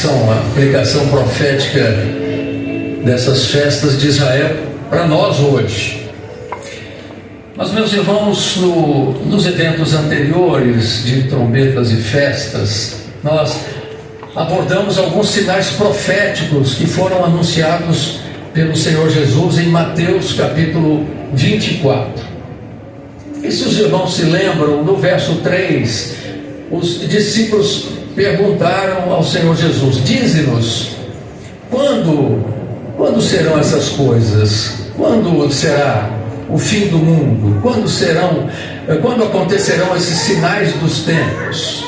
a aplicação profética dessas festas de Israel para nós hoje. Mas, meus irmãos, nos eventos anteriores de trombetas e festas, nós abordamos alguns sinais proféticos que foram anunciados pelo Senhor Jesus em Mateus capítulo 24. E se os irmãos se lembram, no verso 3, os discípulos perguntaram ao Senhor Jesus: dize-nos, quando serão essas coisas? Quando será o fim do mundo? Quando acontecerão esses sinais dos tempos?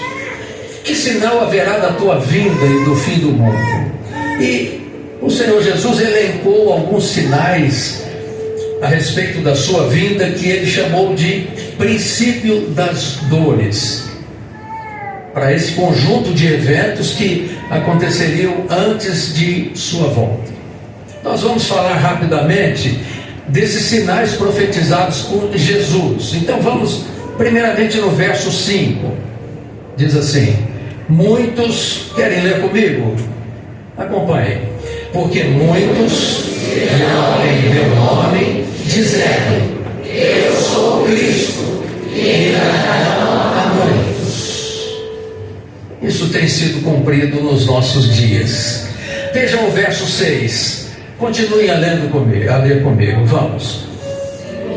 Que sinal haverá da tua vinda e do fim do mundo? E o Senhor Jesus elencou alguns sinais a respeito da sua vinda que ele chamou de princípio das dores, para esse conjunto de eventos que aconteceriam antes de sua volta. Nós vamos falar rapidamente desses sinais profetizados por Jesus. Então vamos primeiramente no verso 5. Diz assim: muitos, querem ler comigo? Acompanhem. Porque muitos virão em meu nome, dizendo: eu sou o Cristo, e enganarão a muitos. Isso tem sido cumprido nos nossos dias. Vejam o verso 6. Continuem a ler comigo. Vamos.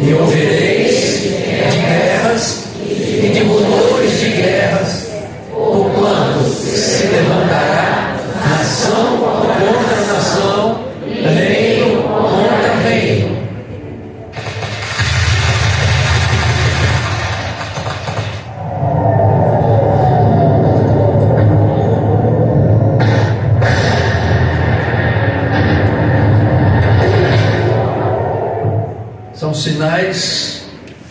E ouvireis de guerras e de rumores de guerras, porquanto se levantará nação contra nação, reino contra reino. São sinais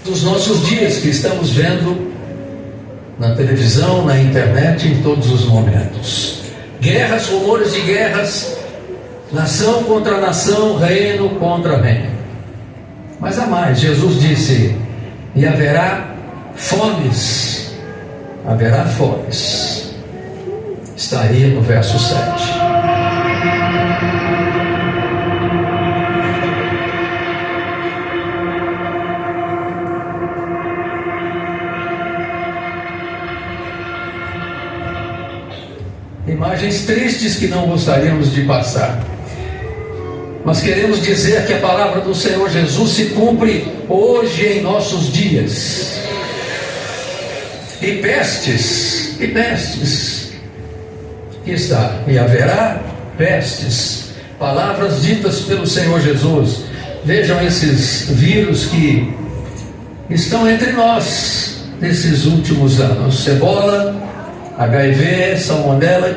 dos nossos dias que estamos vendo na televisão, na internet, em todos os momentos. Guerras, rumores de guerras, nação contra nação, reino contra reino. Mas há mais. Jesus disse: e haverá fomes. Haverá fomes. Está aí no verso 7. Imagens tristes que não gostaríamos de passar, mas queremos dizer que a palavra do Senhor Jesus se cumpre hoje em nossos dias. E pestes, aqui está, e haverá pestes, palavras ditas pelo Senhor Jesus. Vejam esses vírus que estão entre nós nesses últimos anos: ebola, HIV, salmonela e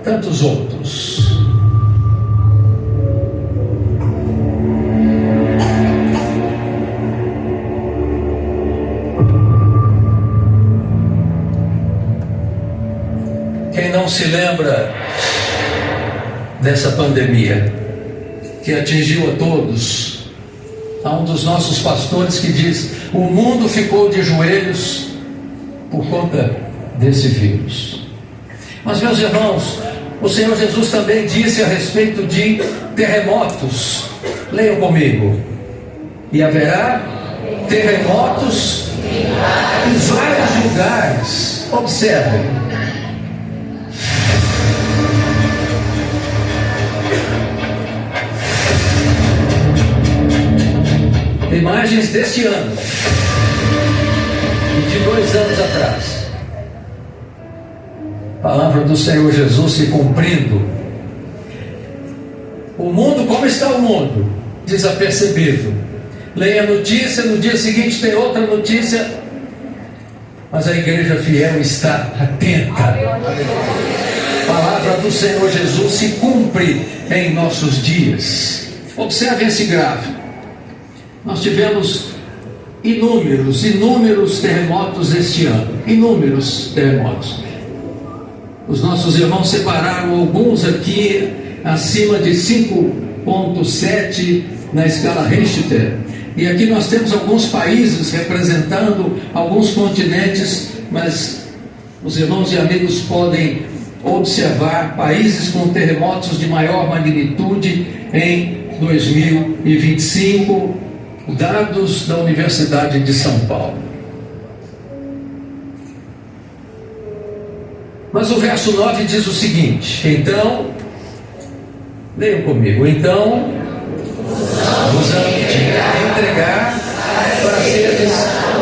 tantos outros. Quem não se lembra dessa pandemia que atingiu a todos? Há um dos nossos pastores que diz: o mundo ficou de joelhos por conta desse vírus. Mas, meus irmãos, o Senhor Jesus também disse a respeito de terremotos. Leiam comigo. E haverá terremotos em vários lugares. Observem. Imagens deste ano e de 2 anos atrás. Palavra do Senhor Jesus se cumprindo. O mundo, como está o mundo? Desapercebido. Leia a notícia, no dia seguinte tem outra notícia, mas a igreja fiel está atenta. Palavra do Senhor Jesus se cumpre em nossos dias. Observe esse gráfico. Nós tivemos inúmeros terremotos este ano. Inúmeros terremotos. Os nossos irmãos separaram alguns aqui acima de 5,7 na escala Richter. E aqui nós temos alguns países representando alguns continentes, mas os irmãos e amigos podem observar países com terremotos de maior magnitude em 2025, dados da Universidade de São Paulo. Mas o verso 9 diz o seguinte: então, leiam comigo, então vos entregar para seres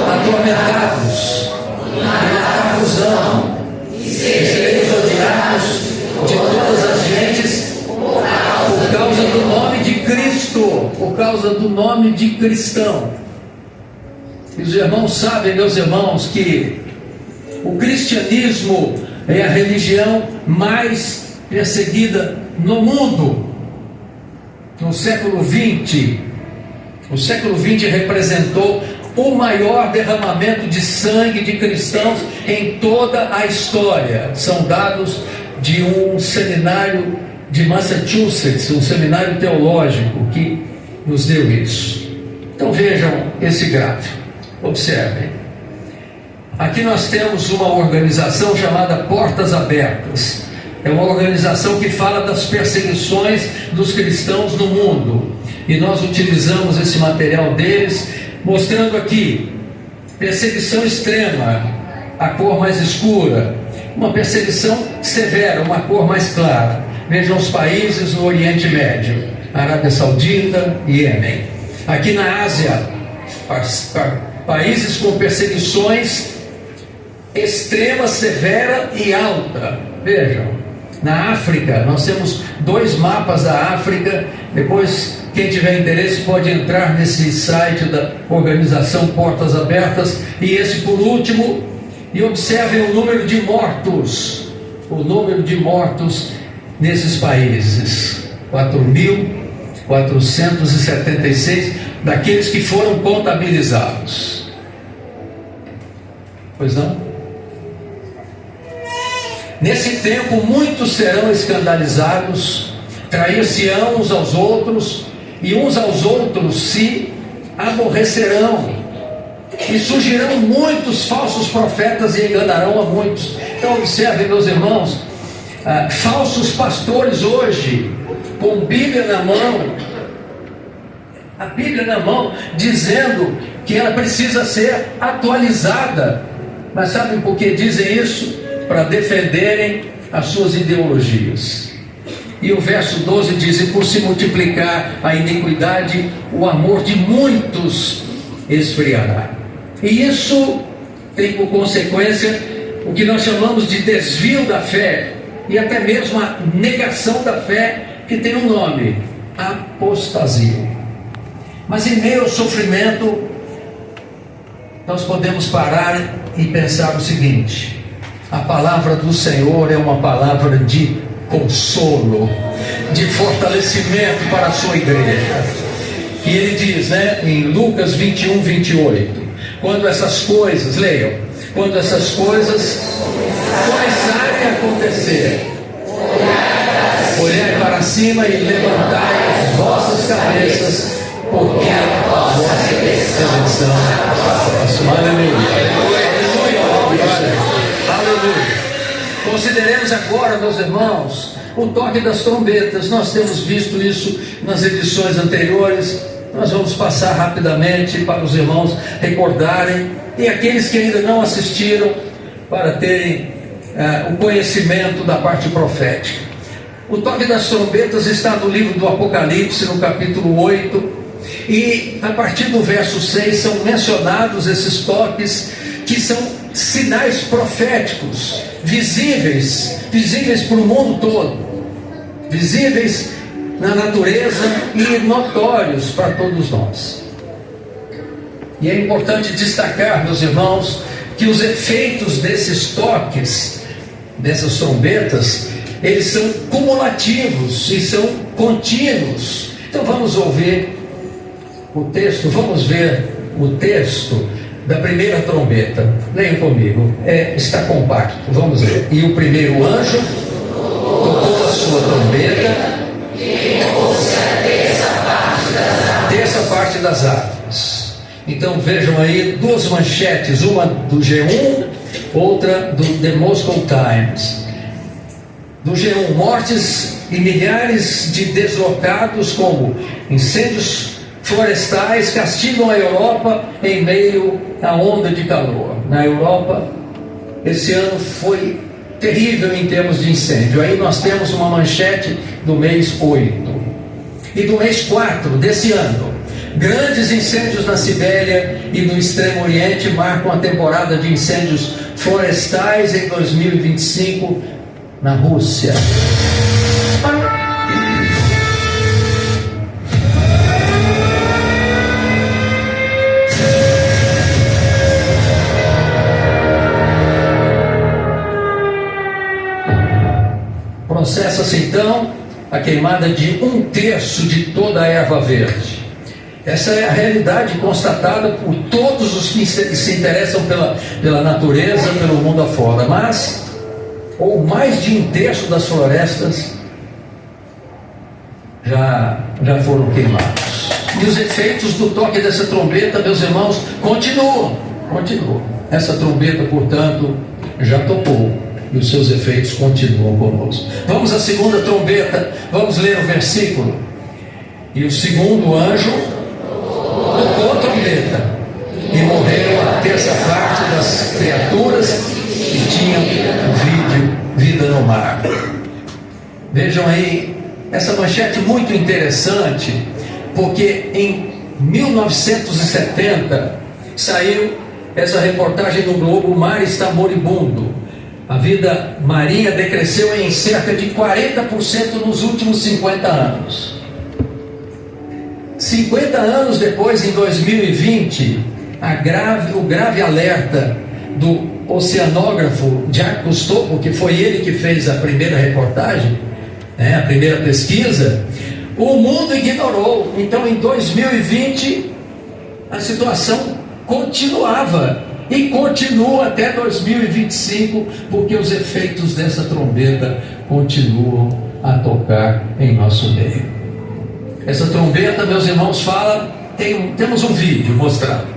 atormentados, e matar-vos-ão, e sereis odiados de todas as gentes por causa do nome de Cristo, por causa do nome de cristão. E os irmãos sabem, meus irmãos, que o cristianismo é a religião mais perseguida no mundo. No século XX, o século XX representou o maior derramamento de sangue de cristãos em toda a história. São dados de um seminário de Massachusetts, um seminário teológico que nos deu isso. Então vejam esse gráfico, observem. Aqui nós temos uma organização chamada Portas Abertas. É uma organização que fala das perseguições dos cristãos no mundo. E nós utilizamos esse material deles, mostrando aqui perseguição extrema, a cor mais escura, uma perseguição severa, uma cor mais clara. Vejam os países no Oriente Médio, Arábia Saudita e Iêmen. Aqui na Ásia, países com perseguições extrema, severa e alta. Vejam. Na África, nós temos 2 mapas da África. Depois, quem tiver interesse pode entrar nesse site da organização Portas Abertas. E esse por último, e observem o número de mortos. O número de mortos nesses países: 4.476 daqueles que foram contabilizados. Pois não? Nesse tempo, muitos serão escandalizados, trair-se-ão uns aos outros, e uns aos outros se aborrecerão, e surgirão muitos falsos profetas e enganarão a muitos. Então observem, meus irmãos, falsos pastores hoje, com Bíblia na mão, a Bíblia na mão, dizendo que ela precisa ser atualizada. Mas sabem por que dizem isso? Para defenderem as suas ideologias. E o verso 12 diz: e por se multiplicar a iniquidade, o amor de muitos esfriará. E isso tem por consequência o que nós chamamos de desvio da fé, e até mesmo a negação da fé, que tem um nome: apostasia. Mas em meio ao sofrimento, nós podemos parar e pensar o seguinte: a palavra do Senhor é uma palavra de consolo, de fortalecimento para a sua igreja. E ele diz, em Lucas 21, 28, quando essas coisas, leiam, quando essas coisas começarem a acontecer, olhai para cima e levantai as vossas cabeças, porque a vossa redenção está próxima. Aleluia. Aleluia. Consideremos agora, meus irmãos, o toque das trombetas. Nós temos visto isso nas edições anteriores. Nós vamos passar rapidamente para os irmãos recordarem, e aqueles que ainda não assistiram, para terem o conhecimento da parte profética. O toque das trombetas está no livro do Apocalipse, no capítulo 8, e a partir do verso 6 são mencionados esses toques, que são sinais proféticos, visíveis para o mundo todo, visíveis na natureza e notórios para todos nós. E é importante destacar, meus irmãos, que os efeitos desses toques, dessas trombetas, eles são cumulativos e são contínuos. Então vamos ouvir o texto, vamos ver o texto da primeira trombeta. Leiam comigo, está compacto, vamos ver. E o primeiro anjo tocou a sua trombeta, e levou-se a terça parte das árvores. Então vejam aí duas manchetes, uma do G1, outra do The Moscow Times. do G1, mortes e milhares de deslocados, como incêndios florestais castigam a Europa em meio à onda de calor. Na Europa, esse ano foi terrível em termos de incêndio. Aí nós temos uma manchete do mês 8 e do mês 4 desse ano. Grandes incêndios na Sibéria e no Extremo Oriente marcam a temporada de incêndios florestais em 2025 na Rússia. Processa-se então a queimada de 1/3 de toda a erva verde. Essa é a realidade constatada por todos os que se interessam pela natureza, pelo mundo afora. Mas, ou mais de 1/3 das florestas já foram queimados. E os efeitos do toque dessa trombeta, meus irmãos, continuam. Essa trombeta, portanto, já tocou. E os seus efeitos continuam conosco. Vamos à segunda trombeta. Vamos ler o versículo. E o segundo anjo tocou a trombeta, e morreram a 1/3 das criaturas que tinham vida no mar. Vejam aí, essa manchete muito interessante, porque em 1970 saiu essa reportagem no Globo: o mar está moribundo. A vida marinha decresceu em cerca de 40% nos últimos 50 anos. 50 anos depois, em 2020, o grave alerta do oceanógrafo Jacques Cousteau, porque foi ele que fez a primeira reportagem, a primeira pesquisa, o mundo ignorou. Então, em 2020, a situação continuava. E continua até 2025, porque os efeitos dessa trombeta continuam a tocar em nosso meio. Essa trombeta, meus irmãos, temos um vídeo mostrado.